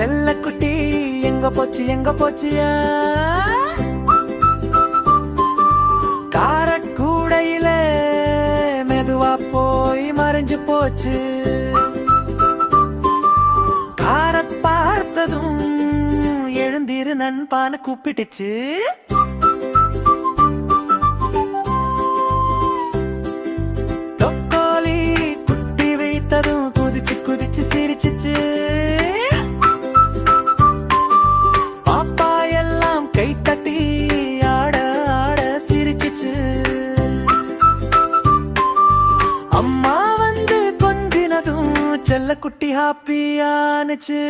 செல்லக்குட்டி எங்க போச்சு எங்க போச்சியா? காரக்கூடையில மெதுவா போய் மறைஞ்சு போச்சு. காரத் பார்த்ததும் எழுந்திரு நண்பான்னு கூப்பிட்டுச்சு. தொக்கோலி குட்டி வைத்ததும் குதிச்சு குதிச்சு சிரிச்சிச்சு. பாப்பா எல்லாம் கை தட்டி ஆட ஆட சிரிச்சிச்சு. அம்மா வந்து கொஞ்சினதும் செல்லக்குட்டி ஹாப்பியானுச்சு.